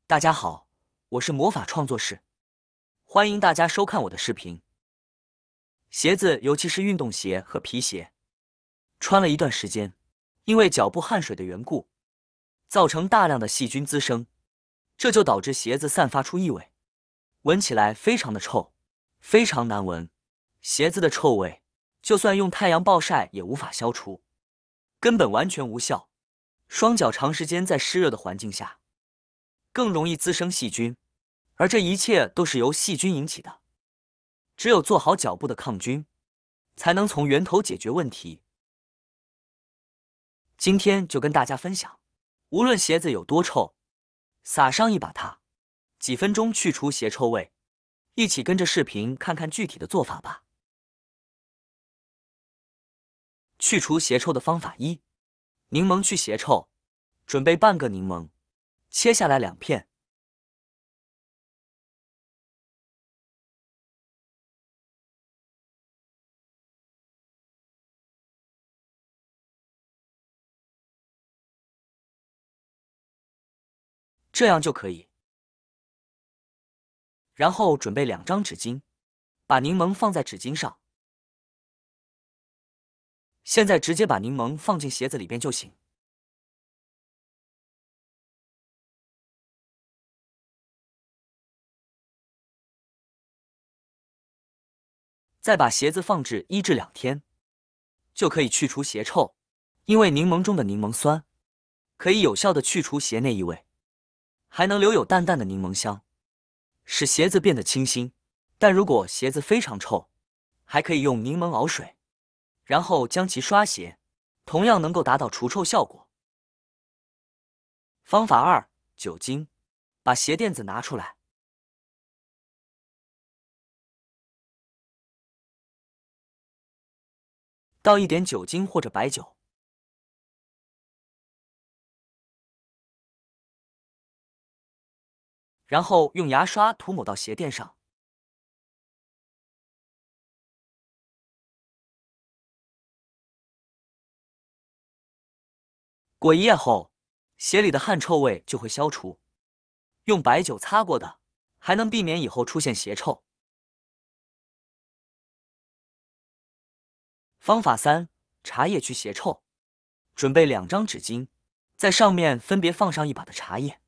大家好，我是魔法创作室，欢迎大家收看我的视频。鞋子，尤其是运动鞋和皮鞋，穿了一段时间，因为脚部汗水的缘故，造成大量的细菌滋生，这就导致鞋子散发出异味，闻起来非常的臭，非常难闻。鞋子的臭味，就算用太阳暴晒也无法消除，根本完全无效。双脚长时间在湿热的环境下，更容易滋生细菌，而这一切都是由细菌引起的。只有做好脚部的抗菌，才能从源头解决问题。今天就跟大家分享，无论鞋子有多臭，撒上一把它，几分钟去除鞋臭味。一起跟着视频看看具体的做法吧。去除鞋臭的方法一：柠檬去鞋臭。准备半个柠檬，切下来2片。这样就可以。然后准备2张纸巾，把柠檬放在纸巾上。现在直接把柠檬放进鞋子里边就行。再把鞋子放置1至2天，就可以去除鞋臭。因为柠檬中的柠檬酸可以有效的去除鞋内异味，还能留有淡淡的柠檬香，使鞋子变得清新。但如果鞋子非常臭，还可以用柠檬熬水，然后将其刷鞋，同样能够达到除臭效果。方法2：酒精。把鞋垫子拿出来，倒一点酒精或者白酒，然后用牙刷涂抹到鞋垫上。过1夜后，鞋里的汗臭味就会消除。用白酒擦过的，还能避免以后出现鞋臭。方法3：茶叶去鞋臭。准备2张纸巾，在上面分别放上1把的茶叶，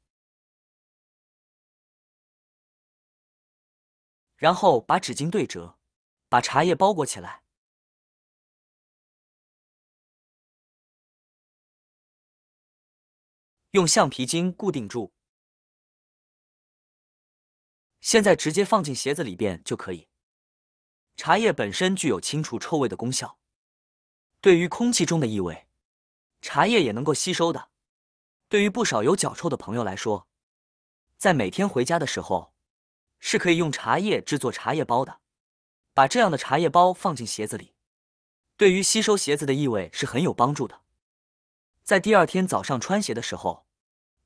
然后把纸巾对折，把茶叶包裹起来，用橡皮筋固定住。现在直接放进鞋子里边就可以。茶叶本身具有清除臭味的功效，对于空气中的异味，茶叶也能够吸收的。对于不少有脚臭的朋友来说，在每天回家的时候，是可以用茶叶制作茶叶包的。把这样的茶叶包放进鞋子里，对于吸收鞋子的异味是很有帮助的。在第2天早上穿鞋的时候，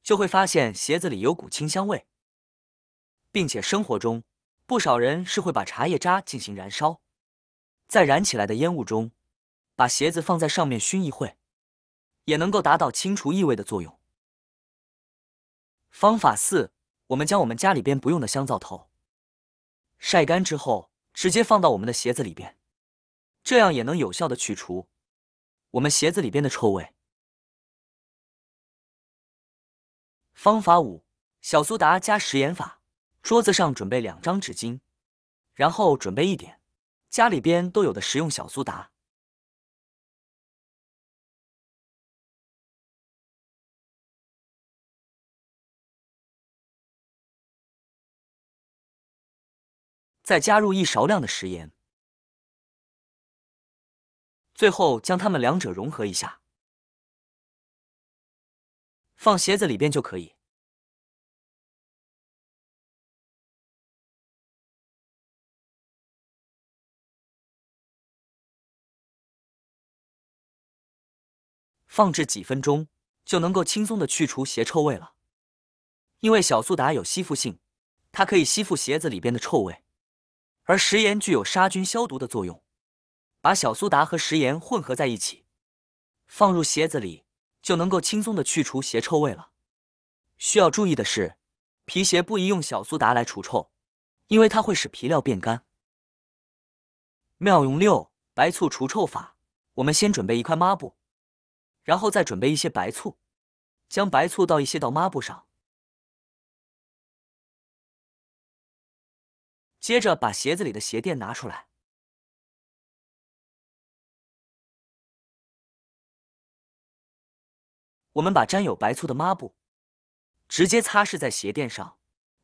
就会发现鞋子里有股清香味。并且生活中，不少人是会把茶叶渣进行燃烧，在燃起来的烟雾中，把鞋子放在上面熏一会，也能够达到清除异味的作用。方法4：我们将我们家里边不用的香皂头晒干之后，直接放到我们的鞋子里边，这样也能有效的去除我们鞋子里边的臭味。方法5：小苏打加食盐法。桌子上准备2张纸巾，然后准备1点家里边都有的食用小苏打，再加入1勺量的食盐，最后将它们2者融合一下，放鞋子里边就可以。放置几分钟，就能够轻松的去除鞋臭味了。因为小苏打有吸附性，它可以吸附鞋子里边的臭味，而食盐具有杀菌消毒的作用。把小苏打和食盐混合在一起，放入鞋子里，就能够轻松的去除鞋臭味了。需要注意的是，皮鞋不宜用小苏打来除臭，因为它会使皮料变干。妙用6白醋除臭法。我们先准备一块抹布，然后再准备一些白醋，将白醋倒一些到抹布上，接着把鞋子里的鞋垫拿出来，我们把沾有白醋的抹布直接擦拭在鞋垫上，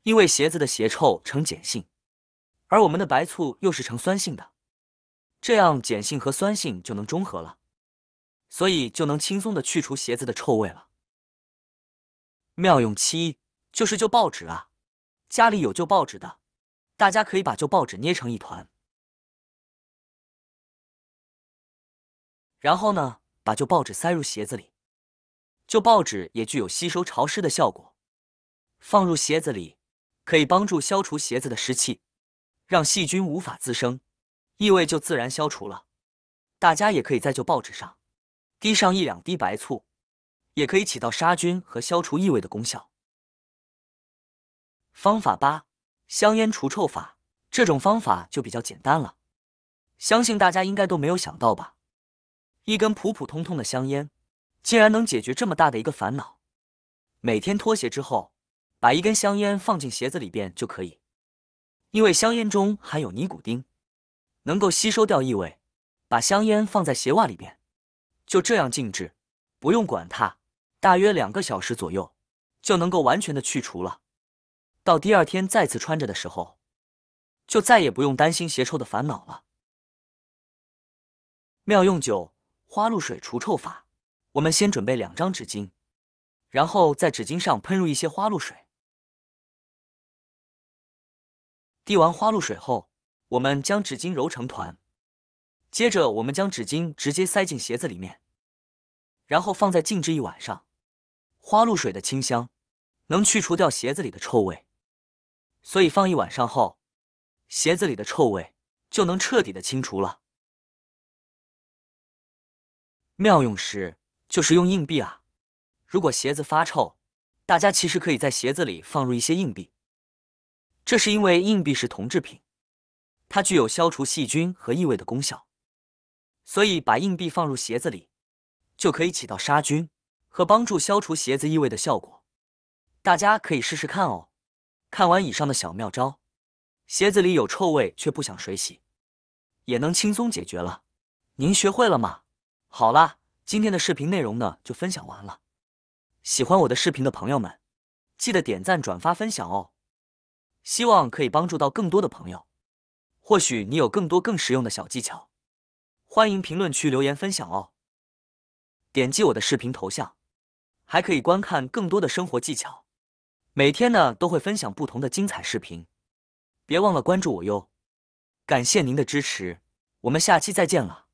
因为鞋子的鞋臭呈碱性，而我们的白醋又是呈酸性的，这样碱性和酸性就能中和了，所以就能轻松的去除鞋子的臭味了。妙用7就是旧报纸啊，家里有旧报纸的，大家可以把旧报纸捏成一团，然后呢，把旧报纸塞入鞋子里。旧报纸也具有吸收潮湿的效果，放入鞋子里可以帮助消除鞋子的湿气，让细菌无法滋生，异味就自然消除了。大家也可以在旧报纸上滴上1-2滴白醋，也可以起到杀菌和消除异味的功效。方法8香烟除臭法。这种方法就比较简单了，相信大家应该都没有想到吧？一根普普通通的香烟竟然能解决这么大的一个烦恼。每天脱鞋之后，把一根香烟放进鞋子里边就可以，因为香烟中含有尼古丁，能够吸收掉异味。把香烟放在鞋袜里边，就这样静置，不用管它，大约2个小时左右就能够完全的去除了。到第2天再次穿着的时候，就再也不用担心鞋臭的烦恼了。妙用9花露水除臭法。我们先准备2张纸巾，然后在纸巾上喷入一些花露水。滴完花露水后，我们将纸巾揉成团，接着我们将纸巾直接塞进鞋子里面，然后放在静置1晚上。花露水的清香能去除掉鞋子里的臭味，所以放1晚上后，鞋子里的臭味就能彻底的清除了。妙用10就是用硬币啊。如果鞋子发臭，大家其实可以在鞋子里放入一些硬币，这是因为硬币是铜制品，它具有消除细菌和异味的功效，所以把硬币放入鞋子里就可以起到杀菌和帮助消除鞋子异味的效果。大家可以试试看哦。看完以上的小妙招，鞋子里有臭味却不想水洗，也能轻松解决了。您学会了吗？好啦，今天的视频内容呢就分享完了。喜欢我的视频的朋友们，记得点赞、转发、分享哦。希望可以帮助到更多的朋友。或许你有更多更实用的小技巧，欢迎评论区留言分享哦。点击我的视频头像，还可以观看更多的生活技巧。每天呢都会分享不同的精彩视频，别忘了关注我哟。感谢您的支持，我们下期再见了。